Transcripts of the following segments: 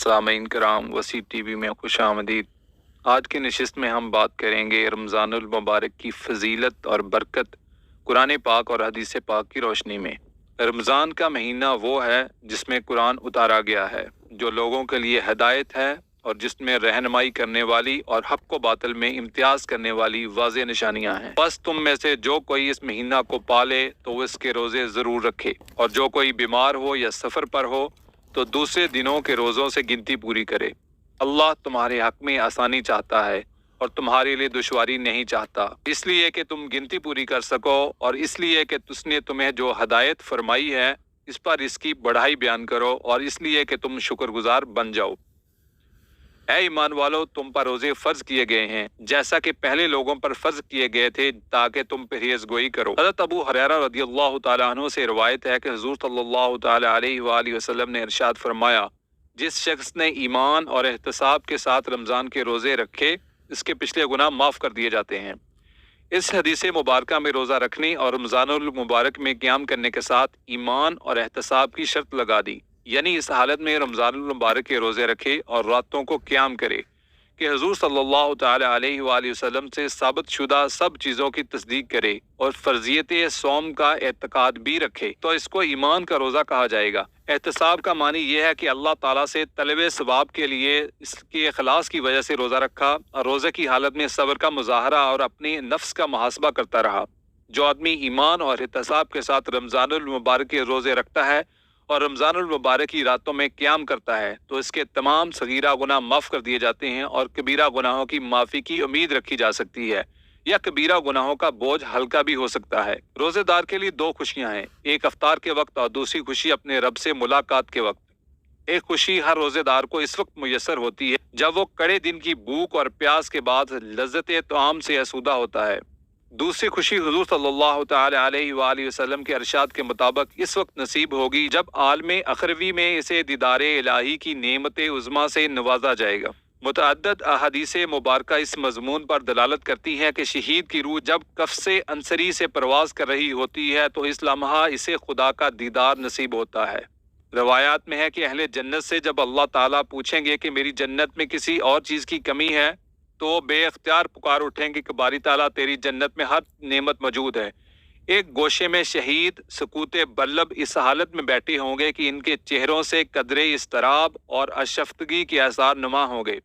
سامعین کرام، وسیع ٹی وی میں خوش آمدید۔ آج کی نشست میں ہم بات کریں گے رمضان المبارک کی فضیلت اور برکت قرآن پاک اور حدیث پاک کی روشنی میں۔ رمضان کا مہینہ وہ ہے جس میں قرآن اتارا گیا ہے، جو لوگوں کے لیے ہدایت ہے اور جس میں رہنمائی کرنے والی اور حق و باطل میں امتیاز کرنے والی واضح نشانیاں ہیں۔ بس تم میں سے جو کوئی اس مہینہ کو پالے تو وہ اس کے روزے ضرور رکھے، اور جو کوئی بیمار ہو یا سفر پر ہو تو دوسرے دنوں کے روزوں سے گنتی پوری کرے۔ اللہ تمہارے حق میں آسانی چاہتا ہے اور تمہارے لیے دشواری نہیں چاہتا، اس لیے کہ تم گنتی پوری کر سکو، اور اس لیے کہ اس نے تمہیں جو ہدایت فرمائی ہے اس پر اس کی بڑائی بیان کرو، اور اس لیے کہ تم شکر گزار بن جاؤ۔ اے ایمان والو، تم پر روزے فرض کیے گئے ہیں جیسا کہ پہلے لوگوں پر فرض کیے گئے تھے، تاکہ تم پرہیز گوئی کرو۔ حضرت ابو ہریرہ رضی اللہ تعالیٰ عنہ سے روایت ہے کہ حضور صلی اللہ تعالیٰ علیہ وآلہ وسلم نے ارشاد فرمایا، جس شخص نے ایمان اور احتساب کے ساتھ رمضان کے روزے رکھے، اس کے پچھلے گناہ معاف کر دیے جاتے ہیں۔ اس حدیث مبارکہ میں روزہ رکھنے اور رمضان المبارک میں قیام کرنے کے ساتھ ایمان اور احتساب کی شرط لگا دی، یعنی اس حالت میں رمضان المبارک کے روزے رکھے اور راتوں کو قیام کرے کہ حضور صلی اللہ تعالیٰ علیہ وآلہ وسلم سے ثابت شدہ سب چیزوں کی تصدیق کرے اور فرضیت صوم کا اعتقاد بھی رکھے، تو اس کو ایمان کا روزہ کہا جائے گا۔ احتساب کا معنی یہ ہے کہ اللہ تعالیٰ سے طلب ثواب کے لیے اس کے اخلاص کی وجہ سے روزہ رکھا، اور روزے کی حالت میں صبر کا مظاہرہ اور اپنے نفس کا محاسبہ کرتا رہا۔ جو آدمی ایمان اور احتساب کے ساتھ رمضان المبارک کے روزے رکھتا ہے اور رمضان المبارک کی راتوں میں قیام کرتا ہے تو اس کے تمام صغیرہ گناہ معاف کر دیے جاتے ہیں، اور کبیرہ گناہوں کی معافی کی امید رکھی جا سکتی ہے، یا کبیرہ گناہوں کا بوجھ ہلکا بھی ہو سکتا ہے۔ روزے دار کے لیے دو خوشیاں ہیں، ایک افطار کے وقت اور دوسری خوشی اپنے رب سے ملاقات کے وقت۔ ایک خوشی ہر روزے دار کو اس وقت میسر ہوتی ہے جب وہ کڑے دن کی بھوک اور پیاس کے بعد لذت طعام سے آسودہ ہوتا ہے۔ دوسری خوشی حضور صلی اللہ تعالی علیہ وآلہ وسلم کے ارشاد کے مطابق اس وقت نصیب ہوگی جب عالم اخروی میں اسے دیدار الہی کی نعمت عظمیٰ سے نوازا جائے گا۔ متعدد احادیث مبارکہ اس مضمون پر دلالت کرتی ہیں کہ شہید کی روح جب قفس عنصری سے پرواز کر رہی ہوتی ہے تو اس لمحہ اسے خدا کا دیدار نصیب ہوتا ہے۔ روایات میں ہے کہ اہل جنت سے جب اللہ تعالیٰ پوچھیں گے کہ میری جنت میں کسی اور چیز کی کمی ہے، تو وہ بے اختیار پکار اٹھیں گے کہ باری تعالیٰ تیری جنت میں ہر نعمت موجود ہے۔ ایک گوشے میں شہید سکوت برلب اس حالت میں بیٹھے ہوں گے کہ ان کے چہروں سے قدرے اضطراب اور اشفتگی کے آثار نما ہوں گے۔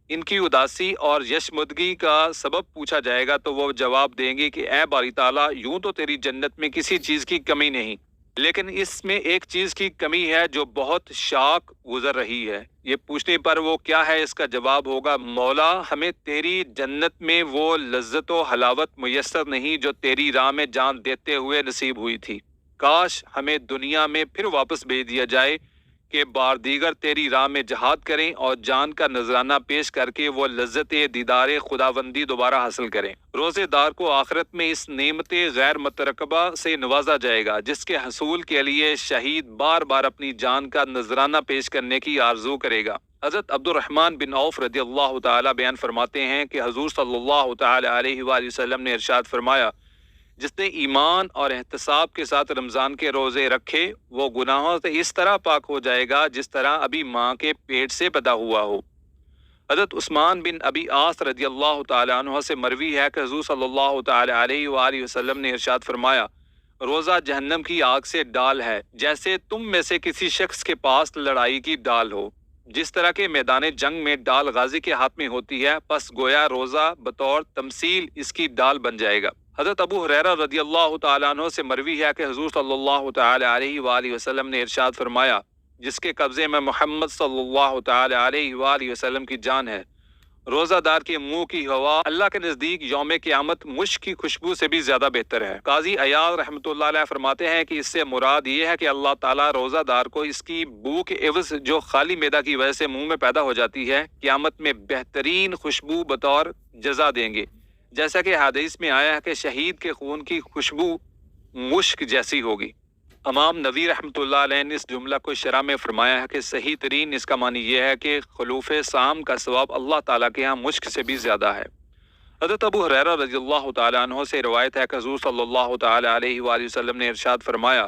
ان کی اداسی اور یشمدگی کا سبب پوچھا جائے گا تو وہ جواب دیں گے کہ اے باری تعالیٰ، یوں تو تیری جنت میں کسی چیز کی کمی نہیں، لیکن اس میں ایک چیز کی کمی ہے جو بہت شاق گزر رہی ہے۔ یہ پوچھنے پر وہ کیا ہے، اس کا جواب ہوگا، مولا ہمیں تیری جنت میں وہ لذت و حلاوت میسر نہیں جو تیری راہ میں جان دیتے ہوئے نصیب ہوئی تھی۔ کاش ہمیں دنیا میں پھر واپس بھیج دیا جائے کہ بار دیگر تیری راہ میں جہاد کریں اور جان کا نذرانہ پیش کر کے وہ لذت دیدار خداوندی دوبارہ حاصل کریں۔ روزے دار کو آخرت میں اس نعمت غیر مترقبہ سے نوازا جائے گا جس کے حصول کے لیے شہید بار بار اپنی جان کا نذرانہ پیش کرنے کی آرزو کرے گا۔ حضرت عبد الرحمن بن عوف رضی اللہ تعالی بیان فرماتے ہیں کہ حضور صلی اللہ تعالی علیہ وآلہ وسلم نے ارشاد فرمایا، جس نے ایمان اور احتساب کے ساتھ رمضان کے روزے رکھے وہ گناہوں سے اس طرح پاک ہو جائے گا جس طرح ابھی ماں کے پیٹ سے پیدا ہوا ہو۔ حضرت عثمان بن ابی عاص رضی اللہ تعالیٰ عنہ سے مروی ہے کہ حضور صلی اللہ تعالی علیہ وآلہ وسلم نے ارشاد فرمایا، روزہ جہنم کی آگ سے ڈال ہے، جیسے تم میں سے کسی شخص کے پاس لڑائی کی ڈال ہو۔ جس طرح کے میدان جنگ میں ڈال غازی کے ہاتھ میں ہوتی ہے، پس گویا روزہ بطور تمثیل اس کی ڈال بن جائے گا۔ حضرت ابو ہریرہ رضی اللہ تعالیٰ عنہ سے مروی ہے کہ حضور صلی اللہ تعالی علیہ وآلہ وسلم نے ارشاد فرمایا، جس کے قبضے میں محمد صلی اللہ تعالی علیہ وآلہ وسلم کی جان ہے، روزہ دار کے منہ کی ہوا اللہ کے نزدیک یوم قیامت مشک کی خوشبو سے بھی زیادہ بہتر ہے۔ قاضی عیاض رحمۃ اللہ علیہ فرماتے ہیں کہ اس سے مراد یہ ہے کہ اللہ تعالیٰ روزہ دار کو اس کی بو کے عوض جو خالی معدہ کی وجہ سے منہ میں پیدا ہو جاتی ہے، قیامت میں بہترین خوشبو بطور جزا دیں گے، جیسا کہ حدیث میں آیا ہے کہ شہید کے خون کی خوشبو مشک جیسی ہوگی۔ امام نووی رحمۃ اللہ علیہ نے اس جملہ کو شرح میں فرمایا ہے کہ صحیح ترین اس کا معنی یہ ہے کہ خلوف سام کا ثواب اللہ تعالیٰ کے ہاں مشک سے بھی زیادہ ہے۔ حضرت ابو ہریرہ رضی اللہ تعالیٰ عنہ سے روایت ہے کہ حضور صلی اللہ تعالی علیہ وآلہ وسلم نے ارشاد فرمایا،